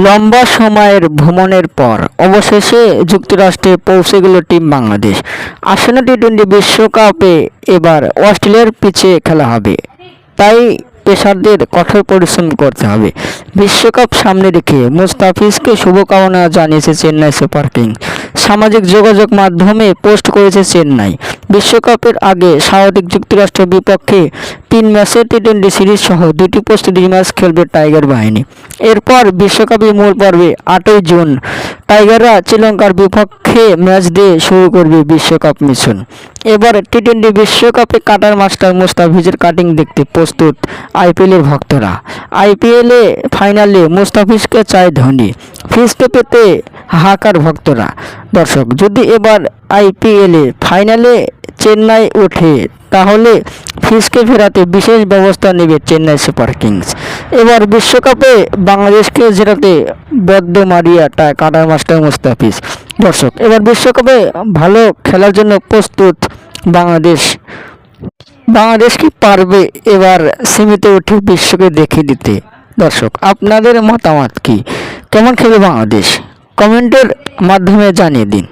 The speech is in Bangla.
লম্বা সময়ের ভ্রমণের পর অবশেষে যুক্তরাষ্ট্রে পৌঁছে গেল টিম বাংলাদেশ। আসন্ন টি-20 বিশ্বকাপে এবার অস্ট্রেলিয়ার পিচে খেলা হবে, তাই পেসারদের কঠোর পরিশ্রম করতে হবে। বিশ্বকাপ সামনে রেখে মুস্তাফিজকে শুভকামনা জানিয়েছে চেন্নাই সুপার কিংস। সামাজিক যোগাযোগ মাধ্যমে পোস্ট করেছে চেন্নাই। বিশ্বকাপের আগে স্বাগতিক যুক্তরাষ্ট্রের বিপক্ষে 3 ম্যাচের টি-20 সিরিজ সহ 2টি প্রস্তুতি ম্যাচ খেলবে টাইগার বাহিনী। এরপর বিশ্বকাপের মূল পর্বে 8ই জুন টাইগাররা শ্রীলঙ্কার বিপক্ষে ম্যাচ দিয়ে শুরু করবে বিশ্বকাপ মিশন। এবার টি-20 বিশ্বকাপে কাটার মাস্টার মুস্তাফিজের কাটিং দেখতে প্রস্তুত আইপিএলের ভক্তরা। আইপিএলে ফাইনালে মুস্তাফিজকে চায় ধোনি, ফিজকে পেতে হাহাকার ভক্তরা। দর্শক, যদি এবার আইপিএলে ফাইনালে চেন্নাই ওঠে তাহলে ফিজকে ফেরাতে বিশেষ ব্যবস্থা নেবে চেন্নাই সুপার কিংস। এবার বিশ্বকাপে বাংলাদেশকে জেতাতে বদ্ধ মারিয়া কাটার মাস্টার মুস্তাফিজ। দর্শক, এবার বিশ্বকাপে ভালো খেলার জন্য প্রস্তুত বাংলাদেশ। বাংলাদেশ কি পারবে এবার সেমিতে উঠে বিশ্বকে দেখিয়ে দিতে? দর্শক, আপনাদের মতামত কি? কেমন খেলবে বাংলাদেশ? কমেন্টের মাধ্যমে জানিয়ে দিন।